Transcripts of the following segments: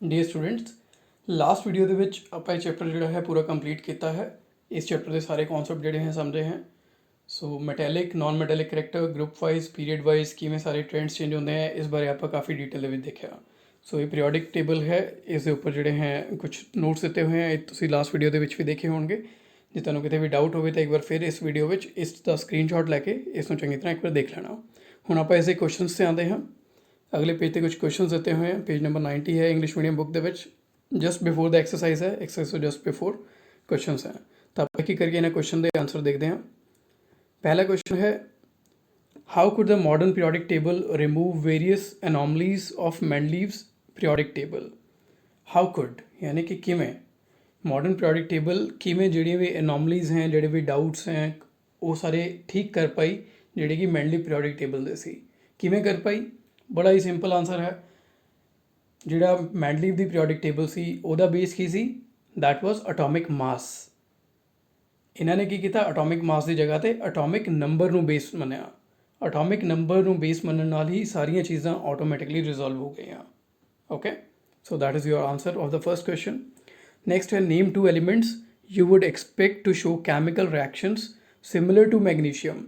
Dear students, last video ਦੇ ਵਿੱਚ ਆਪਾਂ ਇਹ ਚੈਪਟਰ ਜਿਹੜਾ ਹੈ ਪੂਰਾ ਕੰਪਲੀਟ ਕੀਤਾ ਹੈ। ਇਸ ਚੈਪਟਰ ਦੇ ਸਾਰੇ ਕਨਸੈਪਟ ਜਿਹੜੇ ਹੈ ਸਮਝੇ ਹੈ। So metallic non metallic character group wise period wise ਕਿਵੇਂ ਸਾਰੇ ਟ੍ਰੈਂਡਸ ਚੇਂਜ ਹੁੰਦੇ ਹੈ, ਇਸ ਬਾਰੇ ਆਪਾਂ ਕਾਫੀ ਡਿਟੇਲ ਦੇ ਵਿੱਚ ਦੇਖਿਆ। ਸੋ ਇਹ ਪੀਰੀਓਡਿਕ ਟੇਬਲ ਹੈ, ਇਸ ਦੇ ਉੱਪਰ ਜਿਹੜੇ ਹੈ ਕੁਝ ਨੋਟਸ ਦਿੱਤੇ ਹੋਏ ਹੈ, ਇਹ ਤੁਸੀਂ ਲਾਸਟ ਵੀਡੀਓ ਦੇ ਵਿੱਚ ਵੀ ਦੇਖੇ ਹੋਣਗੇ। ਜੇ ਤੁਹਾਨੂੰ ਕਿਤੇ ਵੀ ਡਾਊਟ ਹੋਵੇ ਤਾਂ ਇੱਕ ਵਾਰ ਫਿਰ ਇਸ ਵੀਡੀਓ ਵਿੱਚ ਇਸ ਦਾ ਸਕਰੀਨਸ਼ਾਟ ਲੈ ਕੇ ਇਸ ਨੂੰ ਚੰਗੀ ਤਰ੍ਹਾਂ ਇੱਕ ਵਾਰ ਦੇਖ ਲੈਣਾ। ਹੁਣ ਆਪਾਂ ਇਸੇ ਕੁਐਸਚਨਸ 'ਤੇ ਆਉਂਦੇ ਹਾਂ। ਅਗਲੇ ਪੇਜ ਤੇ ਕੁਝ ਕੁਐਸਚਨਸ ਦਿੱਤੇ ਹੋਏ हैं। पेज नंबर 90 है इंग्लिश मीडियम बुक ਦੇ ਵਿੱਚ। जस्ट बिफोर द एक्सरसाइज है, एक्सरसाइज ਤੋਂ जस्ट बिफोर क्वेश्चंस हैं। ਤਾਂ ਆਪਾਂ ਕੀ ਕਰਕੇ ਇਹਨਾਂ ਕੁਐਸਚਨ ਦੇ ਆਨਸਰ ਦੇਖਦੇ ਹਾਂ। ਪਹਿਲਾ ਕੁਐਸਚਨ ਹੈ, how could the modern periodic table remove various anomalies of Mendeleev's periodic table. How could ਯਾਨੀ ਕਿ ਕਿਵੇਂ ਮਾਡਰਨ ਪੀਰੀਓਡਿਕ ਟੇਬਲ ਕਿਵੇਂ ਜਿਹੜੀਆਂ ਵੀ ਅਨੋਮਲੀਜ਼ ਹੈ, ਜਿਹੜੇ ਵੀ ਡਾਊਟਸ ਹੈ, ਉਹ ਸਾਰੇ ਠੀਕ ਕਰ ਪਾਈ ਜਿਹੜੇ ਕਿ ਮੈਂਡਲੀ ਪੀਰੀਓਡਿਕ ਟੇਬਲ ਦੇ ਸੀ। ਕਿਵੇਂ ਕਰ ਪਾਈ? ਬੜਾ ਹੀ ਸਿੰਪਲ ਆਨਸਰ ਹੈ। ਜਿਹੜਾ ਮੈਂਡਲੀਵ ਦੀ ਪੀਰੀਓਡਿਕ ਟੇਬਲ ਸੀ ਉਹਦਾ ਬੇਸ ਕੀ ਸੀ? That was atomic mass. ਇਹਨਾਂ ਨੇ ਕੀ ਕੀਤਾ? ਅਟੋਮਿਕ ਮਾਸ ਦੀ ਜਗ੍ਹਾ ਤੇ ਅਟੋਮਿਕ ਨੰਬਰ ਨੂੰ ਬੇਸ ਮੰਨਿਆ। ਅਟੋਮਿਕ ਨੰਬਰ ਨੂੰ ਬੇਸ ਮੰਨਣ ਨਾਲ ਹੀ ਸਾਰੀਆਂ ਚੀਜ਼ਾਂ ਆਟੋਮੈਟਿਕਲੀ ਰਿਜ਼ੋਲਵ ਹੋ ਗਈਆਂ। Okay, so that is your answer of the first question. Next ਹੈ, name two elements you would expect to show chemical reactions similar to magnesium.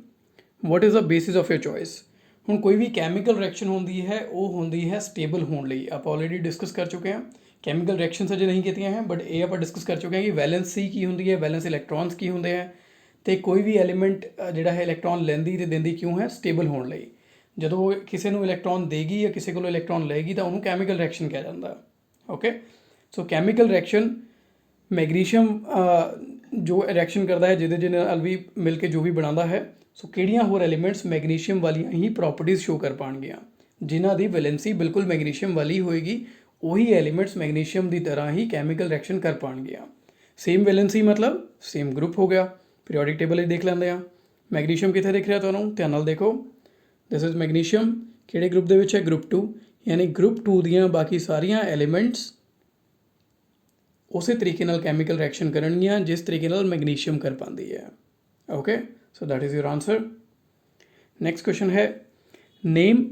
What is the basis of your choice. ਹੁਣ ਕੋਈ ਵੀ chemical reaction ਹੁੰਦੀ ਹੈ ਉਹ ਹੁੰਦੀ ਹੈ stable ਹੋਣ ਲਈ। ਆਪਾਂ ਆਲਰੇਡੀ ਡਿਸਕਸ ਕਰ ਚੁੱਕੇ ਹਾਂ। ਕੈਮੀਕਲ ਰਿਐਕਸ਼ਨਸ ਅਜੇ ਨਹੀਂ ਕੀਤੀਆਂ ਹੈ, ਬਟ ਇਹ ਆਪਾਂ ਡਿਸਕਸ ਕਰ ਚੁੱਕੇ ਹਾਂ ਕਿ ਵੈਲੈਂਸੀ ਕੀ ਹੁੰਦੀ ਹੈ, ਵੈਲੈਂਸ ਇਲੈਕਟ੍ਰੋਨਸ ਕੀ ਹੁੰਦੇ ਹੈ, ਅਤੇ ਕੋਈ ਵੀ ਐਲੀਮੈਂਟ ਜਿਹੜਾ ਹੈ ਇਲੈਕਟ੍ਰੋਨ ਲੈਂਦੀ ਅਤੇ ਦਿੰਦੀ ਕਿਉਂ ਹੈ? ਸਟੇਬਲ ਹੋਣ ਲਈ। ਜਦੋਂ ਕਿਸੇ ਨੂੰ ਇਲੈਕਟ੍ਰੋਨ ਦੇਗੀ ਜਾਂ ਕਿਸੇ ਕੋਲੋਂ ਇਲੈਕਟ੍ਰੋਨ ਲਏਗੀ ਤਾਂ ਉਹਨੂੰ ਕੈਮੀਕਲ ਰਿਐਕਸ਼ਨ ਕਿਹਾ ਜਾਂਦਾ। ਓਕੇ, ਸੋ ਕੈਮੀਕਲ ਰਿਐਕਸ਼ਨ ਮੈਗਨੀਸ਼ੀਅਮ ਜੋ ਰਿਐਕਸ਼ਨ ਕਰਦਾ ਹੈ, ਜਿਹਦੇ ਨਾਲ ਵੀ ਮਿਲ ਕੇ ਜੋ ਵੀ ਬਣਾਉਂਦਾ ਹੈ। ਸੋ ਕਿਹੜੀਆਂ ਹੋਰ ਐਲੀਮੈਂਟਸ ਮੈਗਨੀਸ਼ੀਅਮ ਵਾਲੀਆਂ ਹੀ ਪ੍ਰੋਪਰਟੀਜ਼ ਸ਼ੋ ਕਰ ਪਾਉਣਗੀਆਂ, ਜਿਨ੍ਹਾਂ ਦੀ ਵੈਲੈਂਸੀ ਬਿਲਕੁਲ ਮੈਗਨੀਸ਼ੀਅਮ ਵਾਲੀ ਹੋਏਗੀ। ਉਹੀ ਐਲੀਮੈਂਟਸ ਮੈਗਨੀਸ਼ੀਅਮ ਦੀ ਤਰ੍ਹਾਂ ਹੀ ਕੈਮੀਕਲ ਰਿਐਕਸ਼ਨ ਕਰ ਪਾਉਣਗੀਆਂ। ਸੇਮ ਵੈਲੈਂਸੀ ਮਤਲਬ ਸੇਮ ਗਰੁੱਪ ਹੋ ਗਿਆ। ਪੀਰੀਓਡਿਕ ਟੇਬਲ 'ਚ ਦੇਖ ਲੈਂਦੇ ਹਾਂ। ਮੈਗਨੀਸ਼ੀਅਮ ਕਿੱਥੇ ਦਿਖ ਰਿਹਾ ਤੁਹਾਨੂੰ? ਧਿਆਨ ਨਾਲ ਦੇਖੋ। This is magnesium. ਕਿਹੜੇ ਗਰੁੱਪ ਦੇ ਵਿੱਚ ਹੈ? ਗਰੁੱਪ 2। ਯਾਨੀ ਗਰੁੱਪ 2 ਦੀਆਂ ਬਾਕੀ ਸਾਰੀਆਂ ਐਲੀਮੈਂਟਸ ਉਸੇ ਤਰੀਕੇ ਨਾਲ ਕੈਮੀਕਲ ਰਿਐਕਸ਼ਨ ਕਰਨਗੀਆਂ ਜਿਸ ਤਰੀਕੇ ਨਾਲ ਮੈਗਨੀਸ਼ੀਅਮ ਕਰ ਪਾਉਂਦੀ ਹੈ। Okay, so that is your answer. Next question ਹੈ, name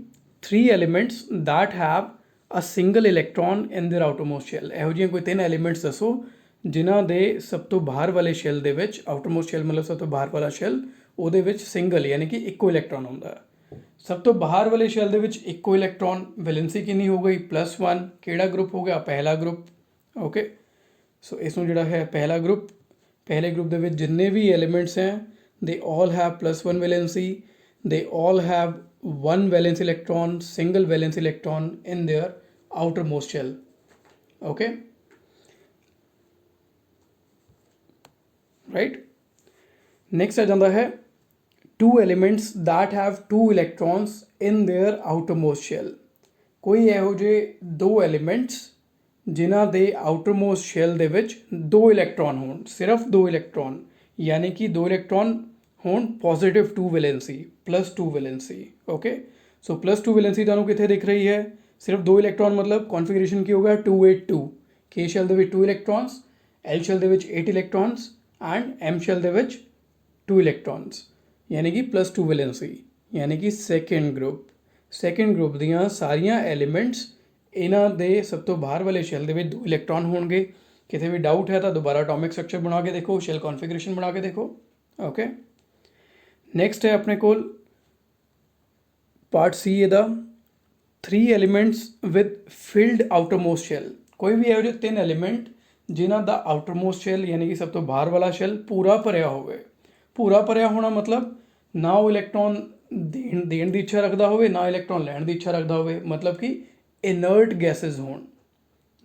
3 elements that have a single electron in their outermost shell. ਇਹੋ ਜਿਹੀਆਂ ਕੋਈ 3 ਐਲੀਮੈਂਟਸ ਦੱਸੋ ਜਿਨ੍ਹਾਂ ਦੇ ਸਭ ਤੋਂ ਬਾਹਰ ਵਾਲੇ ਸ਼ੈਲ ਦੇ ਵਿੱਚ, ਆਊਟਰਮੋਸਟ ਸ਼ੈਲ ਮਤਲਬ ਸਭ ਤੋਂ ਬਾਹਰ ਵਾਲਾ ਸ਼ੈਲ, ਉਹਦੇ ਵਿੱਚ ਸਿੰਗਲ ਯਾਨੀ ਕਿ ਇੱਕੋ ਇਲੈਕਟ੍ਰੋਨ ਹੁੰਦਾ। ਸਭ ਤੋਂ ਬਾਹਰ ਵਾਲੇ ਸ਼ੈਲ ਦੇ ਵਿੱਚ ਇੱਕੋ ਇਲੈਕਟ੍ਰੋਨ, ਵੈਲੈਂਸੀ ਕਿੰਨੀ ਹੋ ਗਈ? +1। ਕਿਹੜਾ ਗਰੁੱਪ ਹੋ ਗਿਆ? ਪਹਿਲਾ ਗਰੁੱਪ। ਓਕੇ, ਸੋ ਇਸ ਨੂੰ ਜਿਹੜਾ ਹੈ ਪਹਿਲਾ ਗਰੁੱਪ। ਪਹਿਲੇ ਗਰੁੱਪ ਦੇ ਵਿੱਚ ਜਿੰਨੇ ਵੀ ਐਲੀਮੈਂਟਸ ਹੈ, ਦੇ all have +1 valency, they all have 1 valence electron, single valence electron in their outermost shell. Okay, right. Next ਆ ਜਾਂਦਾ ਹੈ, 2 elements that have 2 electrons in their outermost shell. ਕੋਈ ਇਹੋ ਜਿਹੇ 2 ਐਲੀਮੈਂਟਸ ਜਿਨ੍ਹਾਂ ਦੇ ਆਊਟਰਮੋਸਟ ਸ਼ੈਲ ਦੇ ਵਿੱਚ 2 ਇਲੈਕਟ੍ਰੋਨ ਹੋਣ, ਸਿਰਫ 2 ਇਲੈਕਟ੍ਰੋਨ, ਯਾਨੀ ਕਿ 2 ਇਲੈਕਟ੍ਰੋਨ ਹੋਣ +2 ਵੈਲੈਂਸੀ, +2 ਵੈਲੈਂਸੀ। ਓਕੇ, ਸੋ +2 ਵੈਲੈਂਸੀ ਤੁਹਾਨੂੰ ਕਿੱਥੇ ਦਿਖ ਰਹੀ ਹੈ? ਸਿਰਫ 2 ਇਲੈਕਟ੍ਰੋਨ ਮਤਲਬ ਕੌਨਫੀਗਰੇਸ਼ਨ ਕੀ ਹੋਗਾ? 282। ਕੇ ਸ਼ੈਲ ਦੇ ਵਿੱਚ 2 ਇਲੈਕਟ੍ਰੋਨਸ, ਐਲ ਸ਼ੈਲ ਦੇ ਵਿੱਚ 8 ਇਲੈਕਟ੍ਰੋਨਸ ਐਂਡ ਐਮ ਸ਼ੈਲ ਦੇ ਵਿੱਚ 2 ਇਲੈਕਟ੍ਰੋਨਸ, ਯਾਨੀ ਕਿ +2 ਵੈਲੈਂਸੀ, ਯਾਨੀ ਕਿ ਸੈਕਿੰਡ ਗਰੁੱਪ। ਸੈਕਿੰਡ ਗਰੁੱਪ ਦੀਆਂ ਸਾਰੀਆਂ ਐਲੀਮੈਂਟਸ ਇਹਨਾਂ ਦੇ ਸਭ ਤੋਂ ਬਾਹਰ ਵਾਲੇ ਸ਼ੈਲ ਦੇ ਵਿੱਚ 2 ਇਲੈਕਟ੍ਰੋਨ ਹੋਣਗੇ। ਕਿਤੇ ਵੀ ਡਾਊਟ ਹੈ ਤਾਂ ਦੁਬਾਰਾ ਅਟੋਮਿਕ ਸਟਰਕਚਰ ਬਣਾ ਕੇ ਦੇਖੋ, ਸ਼ੈਲ ਕੌਨਫੀਗਰੇਸ਼ਨ ਬਣਾ ਕੇ ਦੇਖੋ। ਓਕੇ, ਨੈਕਸਟ ਹੈ ਆਪਣੇ ਕੋਲ ਪਾਰਟ ਸੀ ਇਹਦਾ, 3 ਐਲੀਮੈਂਟਸ ਵਿਦ ਫਿਲਡ ਆਊਟਰਮੋਸਟ ਸ਼ੈਲ। ਕੋਈ ਵੀ ਇਹੋ ਜਿਹੇ 3 ਐਲੀਮੈਂਟ ਜਿਨ੍ਹਾਂ ਦਾ ਆਊਟਰਮੋਸਟ ਸ਼ੈਲ ਯਾਨੀ ਕਿ ਸਭ ਤੋਂ ਬਾਹਰ ਵਾਲਾ ਸ਼ੈਲ ਪੂਰਾ ਭਰਿਆ ਹੋਵੇ। ਪੂਰਾ ਭਰਿਆ ਹੋਣਾ ਮਤਲਬ ਨਾ ਉਹ ਇਲੈਕਟ੍ਰੋਨ ਦੇਣ ਦੀ ਇੱਛਾ ਰੱਖਦਾ ਹੋਵੇ, ਨਾ ਇਲੈਕਟ੍ਰੋਨ ਲੈਣ ਦੀ ਇੱਛਾ ਰੱਖਦਾ ਹੋਵੇ, ਮਤਲਬ ਕਿ ਇਨਰਟ ਗੈਸਿਸ ਹੋਣ,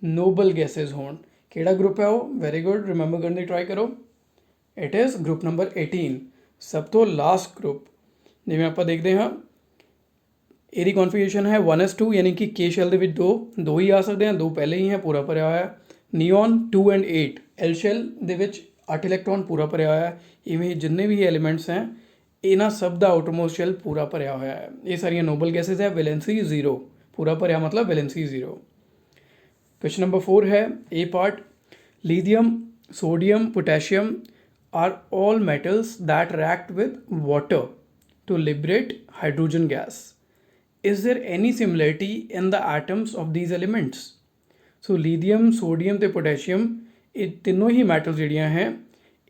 ਨੋਬਲ ਗੈਸਿਸ ਹੋਣ। ਕਿਹੜਾ ਗਰੁੱਪ ਹੈ ਉਹ? ਵੈਰੀ ਗੁੱਡ, ਰਿਮੈਂਬਰ ਕਰਨ ਦੀ ਟਰਾਈ ਕਰੋ। ਇਟ ਇਜ਼ ਗਰੁੱਪ ਨੰਬਰ 18, ਸਭ ਤੋਂ ਲਾਸਟ ਗਰੁੱਪ। ਜਿਵੇਂ ਆਪਾਂ ਦੇਖਦੇ ਹਾਂ, ਇਹਦੀ ਕੌਨਫੀਗਰੇਸ਼ਨ ਹੈ 1s2, ਯਾਨੀ ਕਿ ਕੇ ਸ਼ੈਲ ਦੇ ਵਿੱਚ 2 ਹੀ ਆ ਸਕਦੇ ਹਨ, 2 ਪਹਿਲੇ ਹੀ ਹੈ, ਪੂਰਾ ਭਰਿਆ ਹੋਇਆ। ਨਿਓਨ 2 ਐਂਡ 8, ਐਲ ਸ਼ੈਲ ਦੇ ਵਿੱਚ 8 ਇਲੈਕਟ੍ਰੋਨ ਪੂਰਾ ਭਰਿਆ ਹੋਇਆ। ਇਵੇਂ ਜਿੰਨੇ ਵੀ ਐਲੀਮੈਂਟਸ ਹੈ ਇਹਨਾਂ ਸਭ ਦਾ ਆਊਟਰਮੋਸਟ ਸ਼ੈਲ ਪੂਰਾ ਭਰਿਆ ਹੋਇਆ ਹੈ। ਇਹ ਸਾਰੀਆਂ ਨੋਬਲ ਗੈਸਿਸ ਹੈ, ਵੈਲੈਂਸੀ 0, ਪੂਰਾ ਭਰਿਆ ਮਤਲਬ ਵੈਲੈਂਸੀ 0। क्वेश्चन नंबर 4 है A part, lithium, sodium, potassium are all metals that react with water to liberate hydrogen gas. Is there any similarity in the atoms of these elements? So lithium, sodium ਤੇ ਪੋਟੈਸ਼ੀਅਮ ਇਹ ਤਿੰਨੋਂ ਹੀ metal ਜਿਹੜੀਆਂ ਹੈ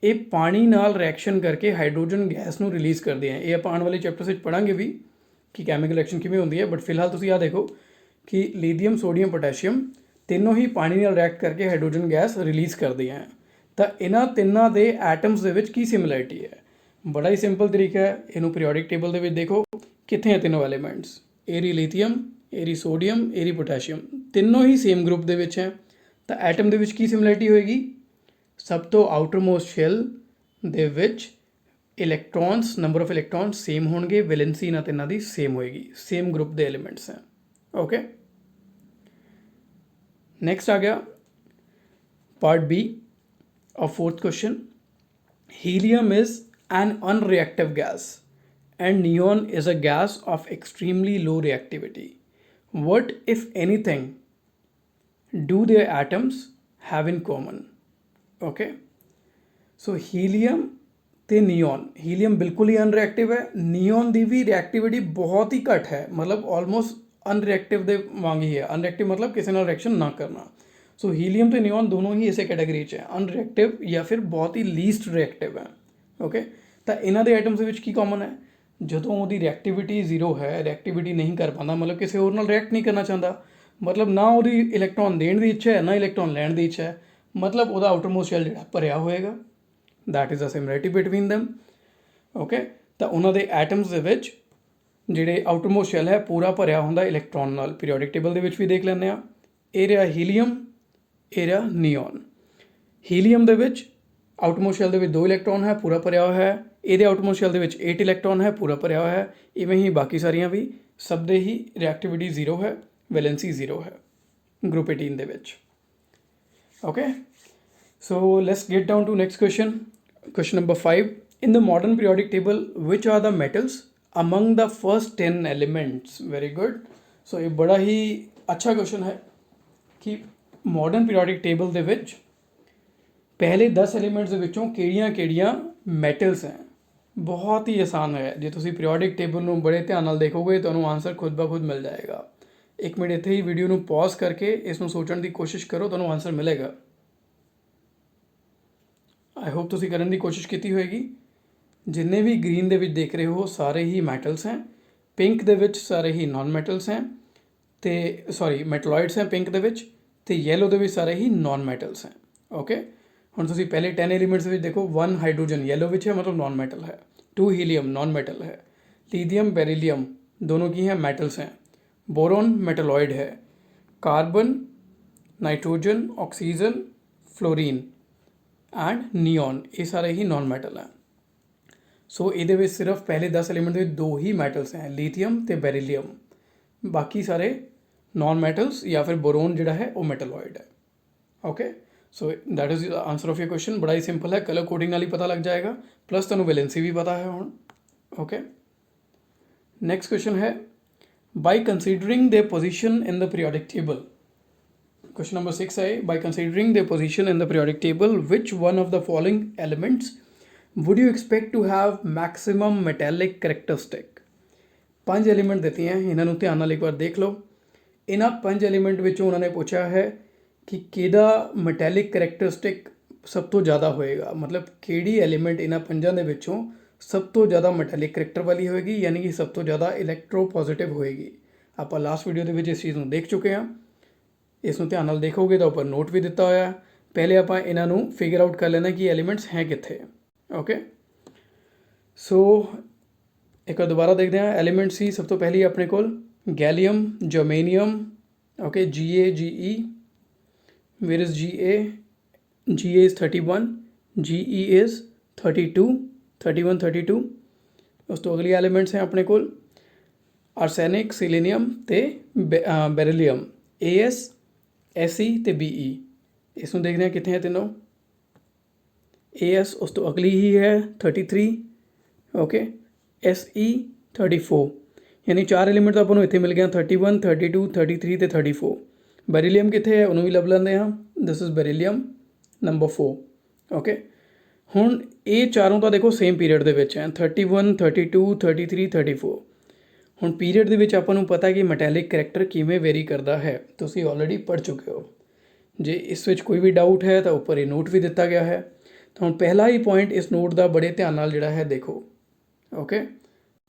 ਇਹ ਪਾਣੀ ਨਾਲ reaction ਕਰਕੇ hydrogen gas ਨੂੰ ਰਿਲੀਜ਼ ਕਰਦੇ ਆ। ਇਹ ਆਪਾਂ ਆਉਣ ਵਾਲੇ ਚੈਪਟਰਸ ਵਿੱਚ ਪੜਾਂਗੇ ਵੀ ਕਿ ਕੈਮੀਕਲ ਰਿਐਕਸ਼ਨ ਕਿਵੇਂ ਹੁੰਦੀ ਹੈ, ਬਟ ਫਿਲਹਾਲ ਤੁਸੀਂ ਆਹ ਦੇਖੋ ਕਿ ਲੀਥੀਅਮ, ਸੋਡੀਅਮ, ਪੋਟੈਸ਼ੀਅਮ ਤਿੰਨੋਂ ਹੀ ਪਾਣੀ ਨਾਲ ਰਿਐਕਟ ਕਰਕੇ ਹਾਈਡਰੋਜਨ ਗੈਸ ਰਿਲੀਜ਼ ਕਰਦੀਆਂ ਹੈ। ਤਾਂ ਇਹਨਾਂ ਤਿੰਨਾਂ ਦੇ ਐਟਮਸ ਦੇ ਵਿੱਚ ਕੀ ਸਿਮਿਲੈਰਿਟੀ ਹੈ? ਬੜਾ ਹੀ ਸਿੰਪਲ ਤਰੀਕਾ ਹੈ। ਇਹਨੂੰ ਪੀਰੀਓਡਿਕ ਟੇਬਲ ਦੇ ਵਿੱਚ ਦੇਖੋ ਕਿੱਥੇ ਹੈ ਤਿੰਨੋਂ ਐਲੀਮੈਂਟਸ, ਏਰੀ ਲੀਥੀਅਮ, ਏਰੀ ਸੋਡੀਅਮ, ਏਰੀ ਪੋਟੈਸ਼ੀਅਮ, ਤਿੰਨੋਂ ਹੀ ਸੇਮ ਗਰੁੱਪ ਦੇ ਵਿੱਚ ਹੈ। ਤਾਂ ਐਟਮ ਦੇ ਵਿੱਚ ਕੀ ਸਿਮਿਲੈਰਿਟੀ ਹੋਏਗੀ? ਸਭ ਤੋਂ ਆਊਟਰਮੋਸਟ ਸ਼ੈਲ ਦੇ ਵਿੱਚ electrons, number of electrons same ਹੋਣਗੇ, ਵੈਲੈਂਸੀ ਇਹਨਾਂ ਤਿੰਨਾਂ ਦੀ ਸੇਮ ਹੋਏਗੀ, ਸੇਮ ਗਰੁੱਪ ਦੇ ਐਲੀਮੈਂਟਸ हैं। ओके, नेक्स्ट आ गया part B of fourth question. Helium is an unreactive gas and neon is a gas of extremely low reactivity. What, if anything, do their atoms have in common? Okay, so helium ਤੇ ਨੀਓਨ, helium ਬਿਲਕੁਲ ਹੀ ਅਨਰੀਐਕਟਿਵ ਹੈ, ਨੀਓਨ ਦੀ ਵੀ ਰਿਐਕਟਿਵਿਟੀ ਬਹੁਤ ਹੀ ਘੱਟ ਹੈ, ਮਤਲਬ almost ਅਨਰੀਐਕਟਿਵ ਦੇ ਵਾਂਗ ਹੀ ਹੈ। ਅਨਰੀਐਕਟਿਵ ਮਤਲਬ ਕਿਸੇ ਨਾਲ ਰਿਐਕਸ਼ਨ ਨਾ ਕਰਨਾ। ਸੋ ਹੀਲੀਅਮ ਤੇ ਨੀਓਨ ਦੋਨੋਂ ਹੀ ਇਸੇ ਕੈਟਾਗਰੀ 'ਚ ਹੈ, ਅਨਰੀਐਕਟਿਵ ਜਾਂ ਫਿਰ ਬਹੁਤ ਹੀ ਲੀਸਟ ਰਿਐਕਟਿਵ ਹੈ। ਓਕੇ, ਤਾਂ ਇਹਨਾਂ ਦੇ ਆਈਟਮਸ ਦੇ ਵਿੱਚ ਕੀ ਕਾਮਨ ਹੈ? ਜਦੋਂ ਉਹਦੀ ਰਿਐਕਟਿਵਿਟੀ ਜ਼ੀਰੋ ਹੈ, ਰਿਐਕਟਿਵਿਟੀ ਨਹੀਂ ਕਰ ਪਾਉਂਦਾ, ਮਤਲਬ ਕਿਸੇ ਹੋਰ ਨਾਲ ਰਿਐਕਟ ਨਹੀਂ ਕਰਨਾ ਚਾਹੁੰਦਾ, ਮਤਲਬ ਨਾ ਉਹਦੀ ਇਲੈਕਟ੍ਰੋਨ ਦੇਣ ਦੀ ਇੱਛਾ ਹੈ ਨਾ ਇਲੈਕਟ੍ਰੋਨ ਲੈਣ ਦੀ ਇੱਛਾ ਹੈ, ਮਤਲਬ ਉਹਦਾ ਆਊਟਰਮੋਸਟ ਸ਼ੈਲ ਜਿਹੜਾ ਭਰਿਆ ਹੋਏਗਾ। that is the similarity between them. okay, ਤਾਂ ਉਹਨਾਂ ਦੇ ਐਟਮਸ ਦੇ ਵਿੱਚ ਜਿਹੜੇ ਆਊਟਰਮੋਸਟ ਸ਼ੈਲ ਹੈ ਪੂਰਾ ਭਰਿਆ ਹੁੰਦਾ ਇਲੈਕਟ੍ਰੋਨ ਨਾਲ। ਪੀਰੀਓਡਿਕ ਟੇਬਲ ਦੇ ਵਿੱਚ ਵੀ ਦੇਖ ਲੈਂਦੇ ਹਾਂ, ਇਹ ਰਿਹਾ ਹੀਲੀਅਮ, ਇਹ ਰਿਹਾ ਨੀਓਨ। ਹੀਲੀਅਮ ਦੇ ਵਿੱਚ ਆਊਟਮੋਸਟ ਸ਼ੈਲ ਦੇ ਵਿੱਚ 2 ਇਲੈਕਟ੍ਰੋਨ ਹੈ, ਪੂਰਾ ਭਰਿਆ ਹੋਇਆ ਹੈ। ਇਹਦੇ ਆਊਟਮੋਸਟ ਸ਼ੈਲ ਦੇ ਵਿੱਚ 8 ਇਲੈਕਟ੍ਰੋਨ ਹੈ, ਪੂਰਾ ਭਰਿਆ ਹੋਇਆ ਹੈ। ਇਵੇਂ ਹੀ ਬਾਕੀ ਸਾਰੀਆਂ ਵੀ, ਸਭ ਦੇ ਹੀ ਰਿਐਕਟਿਵਿਟੀ ਜ਼ੀਰੋ ਹੈ, ਵੈਲੈਂਸੀ ਜ਼ੀਰੋ ਹੈ ਗਰੁੱਪ 18 ਦੇ ਵਿੱਚ। Okay, so let's get down to next question. Question number 5. In the modern periodic table, which are the metals among the first 10 elements? Very good. So ये बड़ा ही अच्छा क्वेश्चन है कि modern periodic table ਦੇ ਵਿੱਚ ਪਹਿਲੇ 10 ਐਲੀਮੈਂਟਸ ਦੇ ਵਿੱਚੋਂ ਕਿਹੜੀਆਂ ਮੈਟਲਸ ਹੈ। ਬਹੁਤ ਹੀ ਆਸਾਨ ਹੈ, ਜੇ ਤੁਸੀਂ ਪੀਰੀਓਡਿਕ ਟੇਬਲ ਨੂੰ ਬੜੇ ਧਿਆਨ ਨਾਲ ਦੇਖੋਗੇ ਤੁਹਾਨੂੰ ਆਨਸਰ ਖੁਦ ਬ ਖੁਦ ਮਿਲ ਜਾਏਗਾ। ਇੱਕ ਮਿੰਟ ਇੱਥੇ ਹੀ ਵੀਡੀਓ ਨੂੰ ਪੌਜ਼ ਕਰਕੇ ਇਸ ਨੂੰ ਸੋਚਣ ਦੀ ਕੋਸ਼ਿਸ਼ ਕਰੋ, ਤੁਹਾਨੂੰ ਆਨਸਰ ਮਿਲੇਗਾ। ਆਈ ਹੋਪ ਤੁਸੀਂ ਕਰਨ ਦੀ ਕੋਸ਼ਿਸ਼ ਕੀਤੀ ਹੋਏਗੀ। ਜਿੰਨੇ ਵੀ ਗ੍ਰੀਨ ਦੇ ਵਿੱਚ ਦੇਖ ਰਹੇ ਹੋ ਸਾਰੇ ਹੀ ਮੈਟਲਸ ਹੈ, ਪਿੰਕ ਦੇ ਵਿੱਚ ਸਾਰੇ ਹੀ ਨਾਨ ਮੈਟਲਸ ਹੈ, ਤੇ ਸੌਰੀ ਮੈਟਲੋਇਡਸ ਹੈ ਪਿੰਕ ਦੇ ਵਿੱਚ, ਤੇ ਯੈਲੋ ਦੇ ਵਿੱਚ ਸਾਰੇ ਹੀ ਨਾਨ ਮੈਟਲਸ ਹੈ। ਓਕੇ, ਹੁਣ ਤੁਸੀਂ ਪਹਿਲੇ 10 ਐਲੀਮੈਂਟਸ ਵਿੱਚ ਦੇਖੋ, 1 ਹਾਈਡਰੋਜਨ ਯੈਲੋ ਵਿੱਚ ਹੈ, ਮਤਲਬ ਨਾਨ ਮੈਟਲ ਹੈ। 2 ਹੀਲੀਅਮ ਨਾਨ ਮੈਟਲ ਹੈ। ਲੀਥੀਅਮ, ਬੈਰੀਲੀਅਮ दोनों की हैं मेटल्स हैं। बोरोन मेटलॉइड है। Carbon, nitrogen, oxygen, fluorine and neon ये सारे ही नॉन मैटल हैं। सो ये सिर्फ पहले 10 एलीमेंट में 2 ही मैटल्स हैं, लीथियम ते बेरिलियम, बाकी सारे नॉन मैटल्स या फिर बोरोन जोड़ा है वो मेटलॉइड है। Okay, so that is the answer of your question. बड़ा ही सिंपल है, कलर कोडिंग नाल ही पता लग जाएगा, प्लस तुहानूं वैलेंसी भी पता है हुण। ओके, नेक्स्ट क्वेश्चन है, by considering the position in the periodic table, question number 6 है, by considering the position in the periodic table which one of the following elements would you expect to have maximum metallic characteristic. 5 element देती हैं, इन्होंने ध्यान नाल एक बार देख लो। इन्हां 5 element विचों उन्होंने पूछा है कि किहदा मैटेलिक करैक्टरिस्टिक सब तो ज़्यादा होएगा, मतलब किहड़ी एलीमेंट इन्हां 5 दे विचों सब तो ज़्यादा मैटेलिक करैक्टर वाली होएगी, यानी कि सब तो ज़्यादा इलैक्ट्रो पॉजिटिव होएगी। आप लास्ट वीडियो के इस चीज़ को देख चुके हैं, इसनूं ध्यान नाल देखोगे तो उपर नोट भी दिता होया। पहले आप इन्हों फिगर आउट कर लेना कि एलीमेंट्स हैं कित्थे। ओके, सो एक बार दोबारा देखते हैं। एलीमेंट सी सब तो पहली अपने कोल gallium, germanium, okay, GaGe, where is Ga is 31, Ge is 32, 31, 32। उस तो अगली एलीमेंट्स हैं अपने कोल आर्सैनिक, सिलीनियम ते बेरिलियम, As, Se ते Be। इसनूं देखते हैं कितने हैं तीनों। As उस तो अगली ही है 33, ओके, Se 34, यानी 4 एलीमेंट तो आपको इतने मिल गया 31, 32, 33 ते 34। बेरिलियम कितने है उन्होंने भी लभ लेंगे हाँ, this is beryllium number 4। Okay, हुण ये चारों तो देखो सेम पीरियड दे विच है 31, 32, 33, 34। हुण पीरियड दे विच आपां नूं पता है कि मैटेलिक करैक्टर किवें वेरी करता है, तुसीं ऑलरेडी पढ़ चुके हो। ਜੇ ਇਸ ਵਿੱਚ ਕੋਈ ਵੀ ਡਾਊਟ ਹੈ ਤਾਂ ਉੱਪਰ ਇਹ ਨੋਟ ਵੀ ਦਿੱਤਾ ਗਿਆ ਹੈ। ਤਾਂ ਹੁਣ ਪਹਿਲਾ ਹੀ ਪੁਆਇੰਟ ਇਸ ਨੋਟ ਦਾ ਬੜੇ ਧਿਆਨ ਨਾਲ ਜਿਹੜਾ ਹੈ ਦੇਖੋ। ਓਕੇ,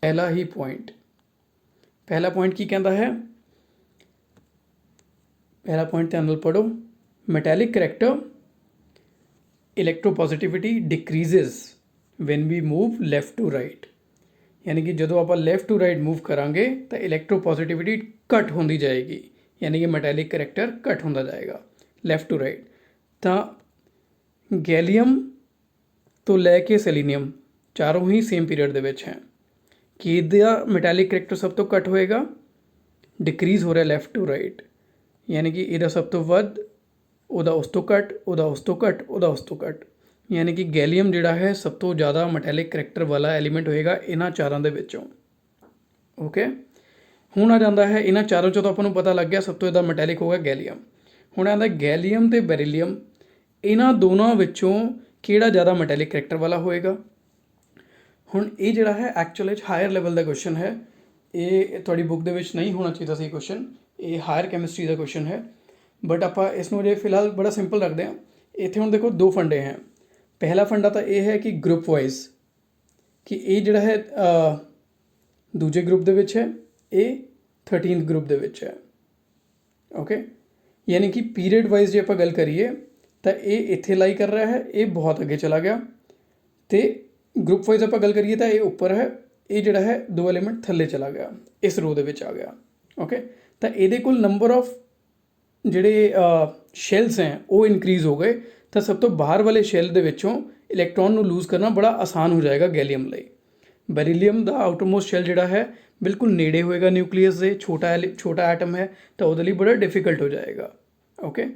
ਪਹਿਲਾ ਹੀ ਪੁਆਇੰਟ, ਪਹਿਲਾ ਪੁਆਇੰਟ ਕੀ ਕਹਿੰਦਾ ਹੈ? ਪਹਿਲਾ ਪੁਆਇੰਟ ਧਿਆਨ ਨਾਲ ਪੜੋ। Metallic character electropositivity decreases when we move left to right. ਯਾਨੀ ਕਿ ਜਦੋਂ ਆਪਾਂ ਲੈਫਟ ਟੂ ਰਾਈਟ ਮੂਵ ਕਰਾਂਗੇ ਤਾਂ ਇਲੈਕਟ੍ਰੋਪੋਜ਼ਿਟਿਵਿਟੀ ਘੱਟ ਹੁੰਦੀ ਜਾਏਗੀ, ਯਾਨੀ ਕਿ ਮੈਟੈਲਿਕ ਕਰੈਕਟਰ ਘੱਟ ਹੁੰਦਾ ਜਾਏਗਾ ਲੈਫਟ ਟੂ ਰਾਈਟ। ਤਾਂ ਗੈਲੀਅਮ ਤੋਂ ਲੈ ਕੇ ਸੈਲੀਨੀਅਮ ਚਾਰੋਂ ਹੀ ਸੇਮ ਪੀਰੀਅਡ ਦੇ ਵਿੱਚ ਹੈ। ਕਿਹਦਾ ਮੈਟੈਲਿਕ ਕਰੈਕਟਰ ਸਭ ਤੋਂ ਘੱਟ ਹੋਏਗਾ? ਡਿਕਰੀਜ਼ ਹੋ ਰਿਹਾ ਲੈਫਟ ਟੂ ਰਾਈਟ, ਯਾਨੀ ਕਿ ਇਹਦਾ ਸਭ ਤੋਂ ਵੱਧ, ਉਹਦਾ ਉਸ ਤੋਂ ਘੱਟ, ਉਹਦਾ ਉਸ ਤੋਂ ਘੱਟ, ਉਹਦਾ ਉਸ ਤੋਂ ਘੱਟ। ਯਾਨੀ ਕਿ ਗੈਲੀਅਮ ਜਿਹੜਾ ਹੈ ਸਭ ਤੋਂ ਜ਼ਿਆਦਾ ਮੈਟੈਲਿਕ ਕਰੈਕਟਰ ਵਾਲਾ ਐਲੀਮੈਂਟ ਹੋਏਗਾ ਇਹਨਾਂ ਚਾਰਾਂ ਦੇ ਵਿੱਚੋਂ। ਓਕੇ, ਹੁਣ ਆ ਜਾਂਦਾ ਹੈ ਇਹਨਾਂ ਚਾਰੋਂ ਚੋਂ ਤਾਂ ਆਪਾਂ ਨੂੰ ਪਤਾ ਲੱਗ ਗਿਆ ਸਭ ਤੋਂ ਜ਼ਿਆਦਾ ਮੈਟੈਲਿਕ ਹੋਗਾ ਗੈਲੀਅਮ। ਹੁਣ ਆਉਂਦਾ ਗੈਲੀਅਮ ਅਤੇ ਬੈਰੀਲੀਅਮ, ਇਹਨਾਂ ਦੋਨਾਂ ਵਿੱਚੋਂ ਕਿਹੜਾ ਜ਼ਿਆਦਾ ਮੈਟੈਲਿਕ ਕਰੈਕਟਰ ਵਾਲਾ ਹੋਏਗਾ? ਹੁਣ ਇਹ ਜਿਹੜਾ ਹੈ ਐਕਚੁਅਲ ਵਿੱਚ ਹਾਇਰ ਲੈਵਲ ਦਾ ਕੁਐਸਚਨ ਹੈ। ਇਹ ਤੁਹਾਡੀ ਬੁੱਕ ਦੇ ਵਿੱਚ ਨਹੀਂ ਹੋਣਾ ਚਾਹੀਦਾ ਸੀ ਕੁਐਸਚਨ, ਇਹ ਹਾਇਰ ਕੈਮਿਸਟਰੀ ਦਾ ਕੁਐਸਚਨ ਹੈ। ਬਟ ਆਪਾਂ ਇਸ ਨੂੰ ਜੇ ਫਿਲਹਾਲ ਬੜਾ ਸਿੰਪਲ ਰੱਖਦੇ ਹਾਂ। ਇੱਥੇ ਹੁਣ ਦੇਖੋ ਦੋ ਫੰਡੇ ਹੈ। ਪਹਿਲਾ ਫੰਡਾ ਤਾਂ ਇਹ ਹੈ ਕਿ ਗਰੁੱਪ ਵਾਈਜ਼, ਕਿ ਇਹ ਜਿਹੜਾ ਹੈ ਦੂਜੇ ਗਰੁੱਪ ਦੇ ਵਿੱਚ ਹੈ, ਇਹ 13th ਗਰੁੱਪ ਦੇ ਵਿੱਚ ਹੈ। ਓਕੇ, ਯਾਨੀ ਕਿ ਪੀਰੀਅਡ ਵਾਈਜ਼ ਜੇ ਆਪਾਂ ਗੱਲ ਕਰੀਏ ਤਾਂ ਇਹ ਇੱਥੇ ਲਾਈ ਕਰ ਰਿਹਾ ਹੈ, ਇਹ ਬਹੁਤ ਅੱਗੇ ਚਲਾ ਗਿਆ। ਅਤੇ ਗਰੁੱਪ ਵਾਈਜ਼ ਆਪਾਂ ਗੱਲ ਕਰੀਏ ਤਾਂ ਇਹ ਉੱਪਰ ਹੈ, ਇਹ ਜਿਹੜਾ ਹੈ ਦੋ ਐਲੀਮੈਂਟ ਥੱਲੇ ਚਲਾ ਗਿਆ, ਇਸ ਰੋ ਦੇ ਵਿੱਚ ਆ ਗਿਆ। ਓਕੇ, ਤਾਂ ਇਹਦੇ ਕੋਲ ਨੰਬਰ ਆਫ ਜਿਹੜੇ ਸ਼ੈਲਸ ਹੈ ਉਹ ਇਨਕਰੀਜ਼ ਹੋ ਗਏ। ਤਾਂ ਸਭ ਤੋਂ ਬਾਹਰ ਵਾਲੇ ਸ਼ੈਲ ਦੇ ਵਿੱਚੋਂ ਇਲੈਕਟ੍ਰੋਨ ਨੂੰ ਲੂਜ਼ ਕਰਨਾ ਬੜਾ ਆਸਾਨ ਹੋ ਜਾਏਗਾ ਗੈਲੀਅਮ ਲਈ। ਬੈਰੀਲੀਅਮ ਦਾ ਆਊਟਰਮੋਸਟ ਸ਼ੈਲ ਜਿਹੜਾ ਹੈ ਬਿਲਕੁਲ ਨੇੜੇ ਹੋਏਗਾ ਨਿਊਕਲੀਅਸ ਦੇ, ਛੋਟਾ ਐਟਮ ਹੈ, ਤਾਂ ਉਹਦੇ ਲਈ ਬੜਾ ਡਿਫਿਕਲਟ ਹੋ ਜਾਏਗਾ। ਓਕੇ,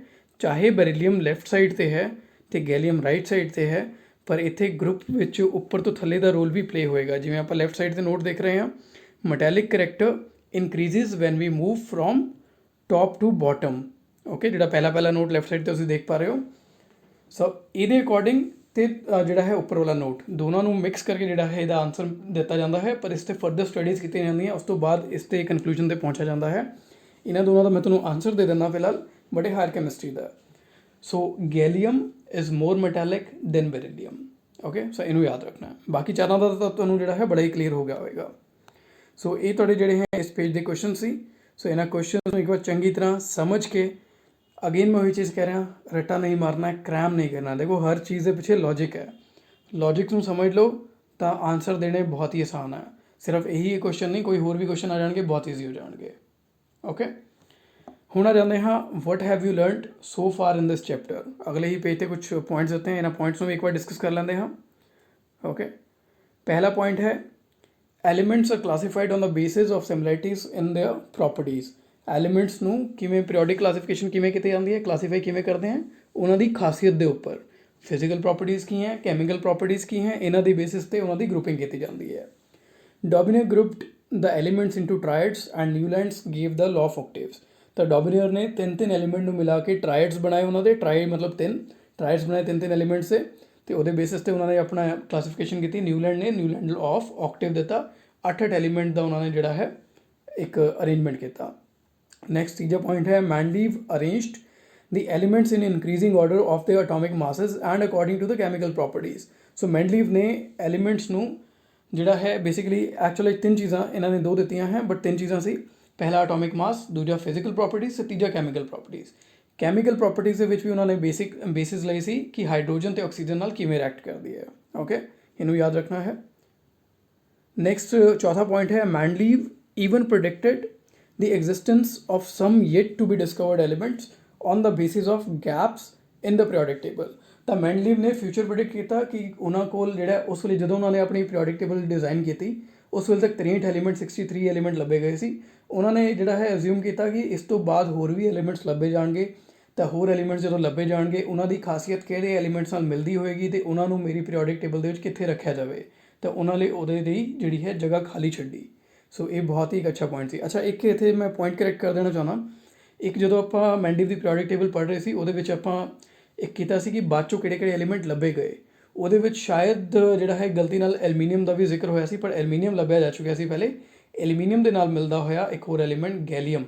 ਚਾਹੇ ਬੈਰੀਲੀਅਮ ਲੈਫਟ ਸਾਈਡ 'ਤੇ ਹੈ ਅਤੇ ਗੈਲੀਅਮ ਰਾਈਟ ਸਾਈਡ 'ਤੇ ਹੈ, ਪਰ ਇੱਥੇ ਗਰੁੱਪ ਵਿੱਚ ਉੱਪਰ ਤੋਂ ਥੱਲੇ ਦਾ ਰੋਲ ਵੀ ਪਲੇ ਹੋਏਗਾ। ਜਿਵੇਂ ਆਪਾਂ ਲੈਫਟ ਸਾਈਡ 'ਤੇ ਨੋਟ ਦੇਖ ਰਹੇ ਹਾਂ, metallic character increases when we move from top to bottom. Okay, ਜਿਹੜਾ ਪਹਿਲਾ ਨੋਟ ਲੈਫਟ ਸਾਈਡ 'ਤੇ ਤੁਸੀਂ ਦੇਖ ਪਾ ਰਹੇ ਹੋ। ਸੋ ਇਹਦੇ ਅਕੋਰਡਿੰਗ ਅਤੇ ਜਿਹੜਾ ਹੈ ਉੱਪਰ ਵਾਲਾ ਨੋਟ, ਦੋਨਾਂ ਨੂੰ ਮਿਕਸ ਕਰਕੇ ਜਿਹੜਾ ਹੈ ਇਹਦਾ ਆਨਸਰ ਦਿੱਤਾ ਜਾਂਦਾ ਹੈ। ਪਰ ਇਸ 'ਤੇ ਫਰਦਰ ਸਟੱਡੀਜ਼ ਕੀਤੀਆਂ ਜਾਂਦੀਆਂ, ਉਸ ਤੋਂ ਬਾਅਦ ਇਸ 'ਤੇ ਕਨਕਲੂਜਨ 'ਤੇ ਪਹੁੰਚਿਆ ਜਾਂਦਾ ਹੈ। ਇਹਨਾਂ ਦੋਨਾਂ ਦਾ ਮੈਂ ਤੁਹਾਨੂੰ ਆਨਸਰ ਦੇ ਦਿੰਦਾ ਫਿਲਹਾਲ, ਬੜੇ ਹਾਇਰ ਕੈਮਿਸਟਰੀ ਦਾ। So gallium is more metallic than beryllium. Okay, so ਇਹਨੂੰ ਯਾਦ ਰੱਖਣਾ। ਬਾਕੀ ਚਾਰਾਂ ਦਾ ਤਾਂ ਤੁਹਾਨੂੰ ਜਿਹੜਾ ਹੈ ਬੜਾ ਹੀ ਕਲੀਅਰ ਹੋ ਗਿਆ ਹੋਵੇਗਾ। ਸੋ ਇਹ ਤੁਹਾਡੇ ਜਿਹੜੇ ਹੈ ਇਸ ਪੇਜ ਦੇ ਕੁਐਸਚਨ ਸੀ। ਸੋ ਇਹਨਾਂ ਕੁਐਸਚਨ ਨੂੰ ਇੱਕ ਵਾਰ ਚੰਗੀ ਤਰ੍ਹਾਂ ਸਮਝ ਕੇ, ਅਗੇਨ ਮੈਂ ਉਹੀ ਚੀਜ਼ ਕਹਿ ਰਿਹਾ, ਰੱਟਾ ਨਹੀਂ ਮਾਰਨਾ, ਕ੍ਰੈਮ ਨਹੀਂ ਕਰਨਾ। ਦੇਖੋ ਹਰ ਚੀਜ਼ ਦੇ ਪਿੱਛੇ ਲੌਜਿਕ ਹੈ, ਲੌਜਿਕ ਨੂੰ ਸਮਝ ਲਓ ਤਾਂ ਆਨਸਰ ਦੇਣੇ ਬਹੁਤ ਹੀ ਆਸਾਨ ਹੈ। ਸਿਰਫ ਇਹੀ ਕੁਐਸਚਨ ਨਹੀਂ, ਕੋਈ ਹੋਰ ਵੀ ਕੁਐਸਚਨ ਆ ਜਾਣਗੇ, ਬਹੁਤ ਈਜ਼ੀ ਹੋ ਜਾਣਗੇ। ਓਕੇ, ਹੁਣ ਆ ਜਾਂਦੇ ਹਾਂ what have you learned so far in this chapter. ਅਗਲੇ ਹੀ ਪੇਜ 'ਤੇ ਕੁਛ ਪੁਆਇੰਟਸ ਦਿੱਤੇ हैं, ਇਹਨਾਂ ਪੁਆਇੰਟਸ ਨੂੰ ਵੀ ਇੱਕ ਵਾਰ ਡਿਸਕਸ ਕਰ ਲੈਂਦੇ ਹਾਂ। ਓਕੇ, ਪਹਿਲਾ ਪੁਆਇੰਟ ਹੈ elements are classified on the basis of similarities in their properties. Elements ਨੂੰ ਕਿਵੇਂ ਪੀਰੀਓਡਿਕ ਕਲਾਸੀਫਿਕੇਸ਼ਨ ਕਿਵੇਂ ਕੀਤੀ ਜਾਂਦੀ ਹੈ, ਕਲਾਸੀਫਾਈ ਕਿਵੇਂ ਕਰਦੇ हैं, ਉਹਨਾਂ ਦੀ ਖਾਸੀਅਤ ਦੇ ਉੱਪਰ। ਫਿਜ਼ੀਕਲ ਪ੍ਰੋਪਰਟੀਜ਼ ਕੀ ਹੈ, ਕੈਮੀਕਲ ਪ੍ਰੋਪਰਟੀਜ਼ ਕੀ ਹੈ, ਇਹਨਾਂ ਦੀ ਬੇਸਿਸ 'ਤੇ ਉਹਨਾਂ ਦੀ ਗਰੁੱਪਿੰਗ ਕੀਤੀ ਜਾਂਦੀ ਹੈ। Dobereiner grouped the elements into triads and Newlands gave the law of octaves. ਤਾਂ ਡੋਬੀਨੀਅਰ ਨੇ ਤਿੰਨ ਐਲੀਮੈਂਟ ਨੂੰ ਮਿਲਾ ਕੇ ਟਰਾਇਡਸ ਬਣਾਏ, ਉਹਨਾਂ ਦੇ ਟਰਾਇਡ ਮਤਲਬ ਤਿੰਨ ਟਰਾਇਡਸ ਬਣਾਏ, ਤਿੰਨ ਐਲੀਮੈਂਟਸ ਦੇ, ਅਤੇ ਉਹਦੇ ਬੇਸਿਸ 'ਤੇ ਉਹਨਾਂ ਨੇ ਆਪਣਾ ਕਲਾਸੀਫਿਕੇਸ਼ਨ ਕੀਤੀ। ਨਿਊਲੈਂਡ ਨੇ ਨਿਊਲੈਂਡ ਆਫ ਆਕਟੇਵ ਦਿੱਤਾ, 8 ਐਲੀਮੈਂਟ ਦਾ ਉਹਨਾਂ ਨੇ ਜਿਹੜਾ ਹੈ ਇੱਕ ਅਰੇਂਜਮੈਂਟ ਕੀਤਾ। ਨੈਕਸਟ ਤੀਜਾ ਪੁਆਇੰਟ ਹੈ ਮੈਨਲੀਵ arranged the elements in increasing order of their atomic masses and according to the chemical properties। ਸੋ ਮੈਂਡਲੀਵ ਨੇ ਐਲੀਮੈਂਟਸ ਨੂੰ ਜਿਹੜਾ ਹੈ ਬੇਸਿਕਲੀ ਐਕਚੁਅਲੀ ਤਿੰਨ ਚੀਜ਼ਾਂ ਇਹਨਾਂ ਨੇ ਦੋ ਦਿੱਤੀਆਂ ਹੈ, ਬਟ ਤਿੰਨ ਚੀਜ਼ਾਂ ਸੀ। ਪਹਿਲਾ ਐਟੋਮਿਕ ਮਾਸ, ਦੂਜਾ ਫਿਜ਼ੀਕਲ ਪ੍ਰੋਪਰਟੀਜ਼ ਅਤੇ ਤੀਜਾ ਕੈਮੀਕਲ ਪ੍ਰੋਪਰਟੀਜ਼। ਕੈਮੀਕਲ ਪ੍ਰੋਪਰਟੀਜ਼ ਦੇ ਵਿੱਚ ਵੀ ਉਹਨਾਂ ਨੇ ਬੇਸਿਸ ਲਈ ਸੀ ਕਿ ਹਾਈਡਰੋਜਨ ਅਤੇ ਆਕਸੀਜਨ ਨਾਲ ਕਿਵੇਂ ਰਿਐਕਟ ਕਰਦੀ ਹੈ। ਓਕੇ, ਇਹਨੂੰ ਯਾਦ ਰੱਖਣਾ ਹੈ। ਨੈਕਸਟ ਚੌਥਾ ਪੁਆਇੰਟ ਹੈ ਮੈਂਡਲੀਵ even predicted the existence of some yet to be discovered elements on the basis of gaps in the periodic table। ਤਾਂ ਮੈਂਡਲੀਵ ਨੇ ਫਿਊਚਰ ਪ੍ਰੈਡਿਕਟ ਕੀਤਾ ਕਿ ਉਹਨਾਂ ਕੋਲ ਜਿਹੜਾ ਉਸ ਵੇਲੇ ਜਦੋਂ ਉਹਨਾਂ ਨੇ ਆਪਣੀ ਪੀਰੀਓਡਿਕ ਟੇਬਲ ਡਿਜ਼ਾਈਨ ਕੀਤੀ, ਉਸ ਵੇਲੇ ਤੱਕ 63 ਐਲੀਮੈਂਟ 63 ਐਲੀਮੈਂਟ ਲੱਭੇ ਗਏ ਸੀ। ਉਹਨਾਂ ਨੇ ਜਿਹੜਾ ਹੈ ਅਜ਼ਿਊਮ ਕੀਤਾ ਕਿ ਇਸ ਤੋਂ ਬਾਅਦ ਹੋਰ ਵੀ ਐਲੀਮੈਂਟਸ ਲੱਭੇ ਜਾਣਗੇ, ਤਾਂ ਹੋਰ ਐਲੀਮੈਂਟਸ ਜਦੋਂ ਲੱਭੇ ਜਾਣਗੇ ਉਹਨਾਂ ਦੀ ਖਾਸੀਅਤ ਕਿਹੜੇ ਐਲੀਮੈਂਟਸ ਨਾਲ ਮਿਲਦੀ ਹੋਏਗੀ ਅਤੇ ਉਹਨਾਂ ਨੂੰ ਮੇਰੀ ਪੀਰੀਓਡਿਕ ਟੇਬਲ ਦੇ ਵਿੱਚ ਕਿੱਥੇ ਰੱਖਿਆ ਜਾਵੇ, ਤਾਂ ਉਹਨਾਂ ਲਈ ਉਹਦੇ ਲਈ ਜਿਹੜੀ ਹੈ ਜਗ੍ਹਾ ਖਾਲੀ ਛੱਡੀ। ਸੋ ਇਹ ਬਹੁਤ ਹੀ ਇੱਕ ਅੱਛਾ ਪੁਆਇੰਟ ਸੀ। ਅੱਛਾ, ਇੱਕ ਇੱਥੇ ਮੈਂ ਪੁਆਇੰਟ ਕਰੈਕਟ ਕਰ ਦੇਣਾ ਚਾਹੁੰਦਾ। ਇੱਕ ਜਦੋਂ ਆਪਾਂ ਮੈਂਡਲੀਵ ਦੀ ਪੀਰੀਓਡਿਕ ਟੇਬਲ ਪੜ੍ਹ ਰਹੇ ਸੀ, ਉਹਦੇ ਵਿੱਚ ਆਪਾਂ ਇੱਕ ਕੀਤਾ ਸੀ ਕਿ ਬਾਅਦ 'ਚੋਂ ਕਿਹੜੇ ਐਲੀਮੈਂਟ ਲੱਭੇ ਗਏ। ਉਹਦੇ ਵਿੱਚ ਸ਼ਾਇਦ ਜਿਹੜਾ ਹੈ ਗਲਤੀ ਨਾਲ ਐਲੂਮੀਨੀਅਮ ਦਾ ਵੀ ਜ਼ਿਕਰ ਹੋਇਆ ਸੀ, ਪਰ ਐਲੂਮੀਨੀਅਮ ਲੱਭਿਆ ਜਾ ਚੁੱਕਿਆ ਸੀ ਪਹਿਲੇ। ਐਲੂਮੀਨੀਅਮ ਦੇ ਨਾਲ ਮਿਲਦਾ ਹੋਇਆ ਇੱਕ ਹੋਰ ਐਲੀਮੈਂਟ ਗੈਲੀਅਮ,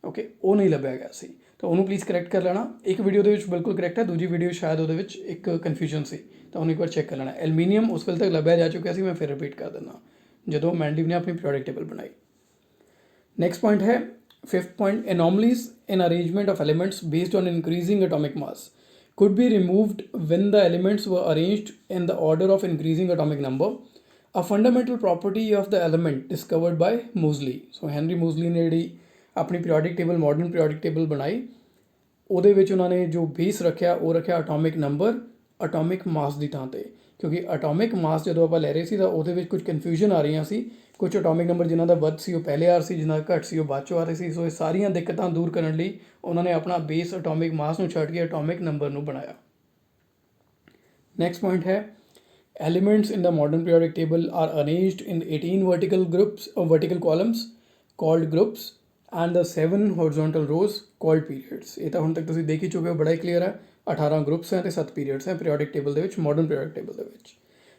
ਓਕੇ, ਉਹ ਨਹੀਂ ਲੱਭਿਆ ਗਿਆ ਸੀ। ਤਾਂ ਉਹਨੂੰ ਪਲੀਜ਼ ਕਰੈਕਟ ਕਰ ਲੈਣਾ। ਇੱਕ ਵੀਡੀਓ ਦੇ ਵਿੱਚ ਬਿਲਕੁਲ ਕਰੈਕਟ ਹੈ, ਦੂਜੀ ਵੀਡੀਓ ਸ਼ਾਇਦ ਉਹਦੇ ਵਿੱਚ ਇੱਕ ਕਨਫਿਊਜ਼ਨ ਸੀ, ਤਾਂ ਉਹਨੂੰ ਇੱਕ ਵਾਰ ਚੈੱਕ ਕਰ ਲੈਣਾ। ਐਲੂਮੀਨੀਅਮ ਉਸ ਵੇਲੇ ਤੱਕ ਲੱਭਿਆ ਜਾ ਚੁੱਕਿਆ ਸੀ, ਮੈਂ ਫਿਰ ਰਿਪੀਟ ਕਰ ਦਿੰਦਾ, ਜਦੋਂ ਮੈਂਡਲੀਵ ਨੇ ਆਪਣੀ ਪੀਰੀਓਡਿਕ ਟੇਬਲ ਬਣਾਈ। नेक्स्ट पॉइंट है 5th point, anomalies in arrangement of elements based on increasing atomic mass could be removed when the elements were arranged in the order of increasing atomic number, a fundamental property of the element discovered by Moseley। so Henry Moseley ने ਜਿਹੜੀ ਆਪਣੀ periodic table, modern periodic table ਬਣਾਈ, ਉਹਦੇ ਵਿੱਚ ਉਹਨਾਂ ਨੇ ਜੋ base ਰੱਖਿਆ ਉਹ ਰੱਖਿਆ ਅਟੋਮਿਕ ਨੰਬਰ ਅਟੋਮਿਕ ਮਾਸ ਦੀ ਥਾਂ 'ਤੇ, ਕਿਉਂਕਿ ਅਟੋਮਿਕ ਮਾਸ ਜਦੋਂ ਆਪਾਂ ਲੈ ਰਹੇ ਸੀ ਤਾਂ ਉਹਦੇ ਵਿੱਚ ਕੁਝ ਕਨਫਿਊਜ਼ਨ ਆ ਰਹੀਆਂ ਸੀ। ਕੁਝ ਅਟੋਮਿਕ ਨੰਬਰ ਜਿਨ੍ਹਾਂ ਦਾ ਵੱਧ ਸੀ ਉਹ ਪਹਿਲੇ ਆ ਰਹੇ ਸੀ, ਜਿਨ੍ਹਾਂ ਦਾ ਘੱਟ ਸੀ ਉਹ ਬਾਅਦ 'ਚੋਂ ਆ ਰਹੇ ਸੀ। ਸੋ ਇਹ ਸਾਰੀਆਂ ਦਿੱਕਤਾਂ ਦੂਰ ਕਰਨ ਲਈ ਉਹਨਾਂ ਨੇ ਆਪਣਾ ਬੇਸ ਅਟੋਮਿਕ ਮਾਸ ਨੂੰ ਛੱਡ ਕੇ ਅਟੋਮਿਕ ਨੰਬਰ ਨੂੰ ਬਣਾਇਆ। ਨੈਕਸਟ ਪੁਆਇੰਟ ਹੈ elements in the modern periodic table are arranged in 18 vertical columns called groups and the 7 horizontal rows called periods। ਇਹ ਤਾਂ ਹੁਣ ਤੱਕ ਤੁਸੀਂ ਦੇਖ ਹੀ ਚੁੱਕੇ ਹੋ, ਬੜਾ ਹੀ ਕਲੀਅਰ ਹੈ। 18 ਗਰੁੱਪਸ ਹੈ ਅਤੇ 7 ਪੀਰੀਅਡਸ ਹੈ ਪੀਰੀਓਡਿਕ ਟੇਬਲ ਦੇ ਵਿੱਚ, ਮਾਡਰਨ ਪੀਰੀਓਡਿਕ ਟੇਬਲ ਦੇ ਵਿੱਚ।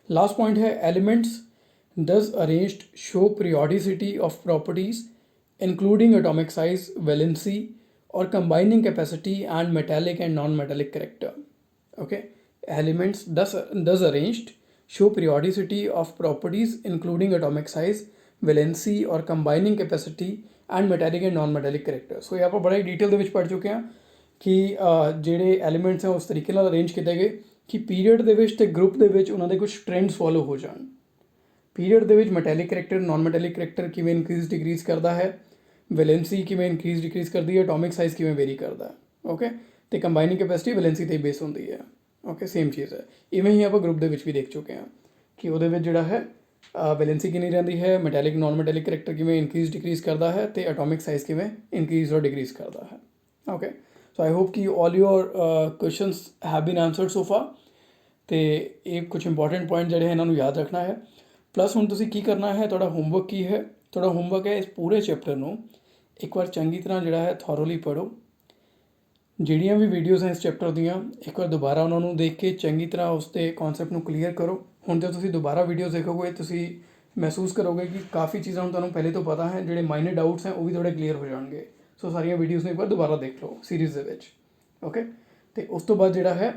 ਲਾਸਟ ਪੁਆਇੰਟ ਹੈ elements thus arranged show periodicity of properties including atomic size, valency or combining capacity and metallic and non-metallic character। okay, elements thus arranged show periodicity of properties including atomic size, valency or combining capacity and metallic and non-metallic character। ਸੋ ਇਹ ਆਪਾਂ ਬੜਾ ਹੀ detail ਦੇ ਵਿੱਚ ਪੜ੍ਹ ਚੁੱਕੇ ਹਾਂ ਕਿ ਜਿਹੜੇ ਐਲੀਮੈਂਟਸ ਹੈ ਉਸ ਤਰੀਕੇ ਨਾਲ ਅਰੇਂਜ ਕੀਤੇ ਗਏ ਕਿ ਪੀਰੀਅਡ ਦੇ ਵਿੱਚ ਅਤੇ ਗਰੁੱਪ ਦੇ ਵਿੱਚ ਉਹਨਾਂ ਦੇ ਕੁਝ ਟ੍ਰੈਂਡਸ ਫੋਲੋ ਹੋ ਜਾਣ। ਪੀਰੀਅਡ ਦੇ ਵਿੱਚ metallic character, non metallic character ਕਿਵੇਂ ਇਨਕਰੀਜ਼ ਡਿਕਰੀਜ਼ ਕਰਦਾ ਹੈ, ਵੈਲੈਂਸੀ ਕਿਵੇਂ ਇਨਕਰੀਜ਼ ਡਿਕਰੀਜ਼ ਕਰਦੀ ਹੈ, ਅਟੋਮਿਕ ਸਾਈਜ਼ ਕਿਵੇਂ ਵੇਰੀ ਕਰਦਾ ਹੈ। ਓਕੇ, ਅਤੇ ਕੰਬਾਈਨਿੰਗ ਕੈਪੈਸਿਟੀ ਵੈਲੈਂਸੀ 'ਤੇ ਬੇਸ ਹੁੰਦੀ ਹੈ। ਓਕੇ, ਸੇਮ ਚੀਜ਼ ਹੈ। ਇਵੇਂ ਹੀ ਆਪਾਂ ਗਰੁੱਪ ਦੇ ਵਿੱਚ ਵੀ ਦੇਖ ਚੁੱਕੇ ਹਾਂ ਕਿ ਉਹਦੇ ਵਿੱਚ ਜਿਹੜਾ ਹੈ ਵੈਲੈਂਸੀ ਕਿੰਨੀ ਰਹਿੰਦੀ ਹੈ, ਮੈਟੈਲਿਕ ਨਾਨ ਮੈਟੈਲਿਕ ਕਰੈਕਟਰ ਕਿਵੇਂ ਇਨਕਰੀਜ਼ ਡਿਕਰੀਜ਼ ਕਰਦਾ ਹੈ ਅਤੇ ਅਟੋਮਿਕ ਸਾਈਜ਼ ਕਿਵੇਂ ਇਨਕਰੀਜ਼ ਔਰ ਡਿਕਰੀਜ਼ ਕਰਦਾ ਹੈ। ਓਕੇ, ਸੋ ਆਈ ਹੋਪ ਕਿ all your questions have been answered so far. ਅਤੇ ਇਹ ਕੁਛ ਇੰਪੋਰਟੈਂਟ ਪੁਆਇੰਟ ਜਿਹੜੇ ਇਹਨਾਂ ਨੂੰ ਯਾਦ ਰੱਖਣਾ ਹੈ। ਪਲੱਸ ਹੁਣ ਤੁਸੀਂ ਕੀ ਕਰਨਾ ਹੈ, ਤੁਹਾਡਾ ਹੋਮਵਰਕ ਕੀ ਹੈ? ਤੁਹਾਡਾ ਹੋਮਵਰਕ ਹੈ ਇਸ ਪੂਰੇ ਚੈਪਟਰ ਨੂੰ ਇੱਕ ਵਾਰ ਚੰਗੀ ਤਰ੍ਹਾਂ ਜਿਹੜਾ ਹੈ ਥੋਰੋਲੀ ਪੜ੍ਹੋ। ਜਿਹੜੀਆਂ ਵੀ ਵੀਡੀਓਜ਼ ਹੈ ਇਸ ਚੈਪਟਰ ਦੀਆਂ ਇੱਕ ਵਾਰ ਦੁਬਾਰਾ ਉਹਨਾਂ ਨੂੰ ਦੇਖ ਕੇ ਚੰਗੀ ਤਰ੍ਹਾਂ ਉਸ ਦੇ ਕੌਨਸੈਪਟ ਨੂੰ ਕਲੀਅਰ ਕਰੋ। ਹੁਣ ਜਦੋਂ ਤੁਸੀਂ ਦੁਬਾਰਾ ਵੀਡੀਓਜ਼ ਦੇਖੋਗੇ ਤੁਸੀਂ ਮਹਿਸੂਸ ਕਰੋਗੇ ਕਿ ਕਾਫੀ ਚੀਜ਼ਾਂ ਹੁਣ ਤੁਹਾਨੂੰ ਪਹਿਲੇ ਤੋਂ ਪਤਾ ਹੈ, ਜਿਹੜੇ ਮਾਈਨਰ ਡਾਊਟਸ ਹੈ ਉਹ ਵੀ ਥੋੜ੍ਹੇ ਕਲੀਅਰ ਹੋ ਜਾਣਗੇ। ਸੋ ਸਾਰੀਆਂ ਵੀਡੀਓਜ਼ ਨੂੰ ਇੱਕ ਵਾਰ ਦੁਬਾਰਾ ਦੇਖ ਲਓ ਸੀਰੀਜ਼ ਦੇ ਵਿੱਚ। ਓਕੇ, ਅਤੇ ਉਸ ਤੋਂ ਬਾਅਦ ਜਿਹੜਾ ਹੈ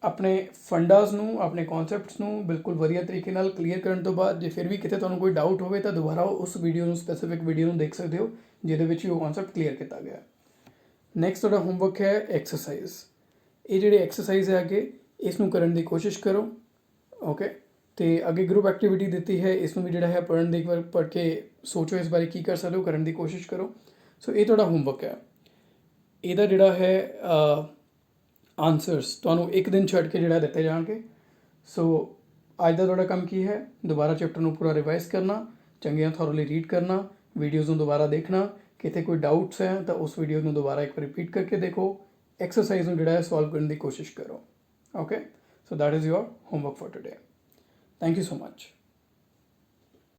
ਆਪਣੇ ਫੰਡਾਸ ਨੂੰ, ਆਪਣੇ ਕੌਨਸੈਪਟਸ ਨੂੰ ਬਿਲਕੁਲ ਵਧੀਆ ਤਰੀਕੇ ਨਾਲ ਕਲੀਅਰ ਕਰਨ ਤੋਂ ਬਾਅਦ ਜੇ ਫਿਰ ਵੀ ਕਿਤੇ ਤੁਹਾਨੂੰ ਕੋਈ ਡਾਊਟ ਹੋਵੇ ਤਾਂ ਦੁਬਾਰਾ ਉਸ ਵੀਡੀਓ ਨੂੰ, ਸਪੈਸੀਫਿਕ ਵੀਡੀਓ ਨੂੰ ਦੇਖ ਸਕਦੇ ਹੋ ਜਿਹਦੇ ਵਿੱਚ ਹੀ ਉਹ ਕੌਨਸੈਪਟ ਕਲੀਅਰ ਕੀਤਾ ਗਿਆ। ਨੈਕਸਟ ਤੁਹਾਡਾ ਹੋਮਵਰਕ ਹੈ ਐਕਸਰਸਾਈਜ਼। ਇਹ ਜਿਹੜੇ ਐਕਸਰਸਾਈਜ਼ ਹੈ ਅੱਗੇ ਇਸ ਨੂੰ ਕਰਨ ਦੀ ਕੋਸ਼ਿਸ਼ ਕਰੋ। ਓਕੇ, ਅਤੇ ਅੱਗੇ ਗਰੁੱਪ ਐਕਟੀਵਿਟੀ ਦਿੱਤੀ ਹੈ, ਇਸ ਨੂੰ ਵੀ ਜਿਹੜਾ ਹੈ ਪੜ੍ਹਨ ਦੀ ਇੱਕ ਵਾਰ ਪੜ੍ਹ ਕੇ ਸੋਚੋ ਇਸ ਬਾਰੇ ਕੀ ਕਰ ਸਕਦੇ ਹੋ, ਕਰਨ ਦੀ ਕੋਸ਼ਿਸ਼ ਕਰੋ। ਸੋ ਇਹ ਤੁਹਾਡਾ ਹੋਮਵਰਕ ਹੈ। ਇਹਦਾ ਜਿਹੜਾ ਹੈ ਆਨਸਰਸ ਤੁਹਾਨੂੰ ਇੱਕ ਦਿਨ ਛੱਡ ਕੇ ਜਿਹੜਾ ਦਿੱਤੇ ਜਾਣਗੇ। ਸੋ ਅੱਜ ਦਾ ਤੁਹਾਡਾ ਕੰਮ ਕੀ ਹੈ, ਦੁਬਾਰਾ ਚੈਪਟਰ ਨੂੰ ਪੂਰਾ ਰਿਵਾਈਜ਼ ਕਰਨਾ, ਚੰਗੀਆਂ ਥੋਰੋਲੀ ਰੀਡ ਕਰਨਾ, ਵੀਡੀਓਜ਼ ਨੂੰ ਦੁਬਾਰਾ ਦੇਖਣਾ, ਕਿਤੇ ਕੋਈ ਡਾਊਟਸ ਹੈ ਤਾਂ ਉਸ ਵੀਡੀਓ ਨੂੰ ਦੁਬਾਰਾ ਇੱਕ ਵਾਰ ਰਿਪੀਟ ਕਰਕੇ ਦੇਖੋ, ਐਕਸਰਸਾਈਜ਼ ਨੂੰ ਜਿਹੜਾ ਹੈ ਸੋਲਵ ਕਰਨ ਦੀ ਕੋਸ਼ਿਸ਼ ਕਰੋ। Okay, so that is your homework for today. Thank you so much.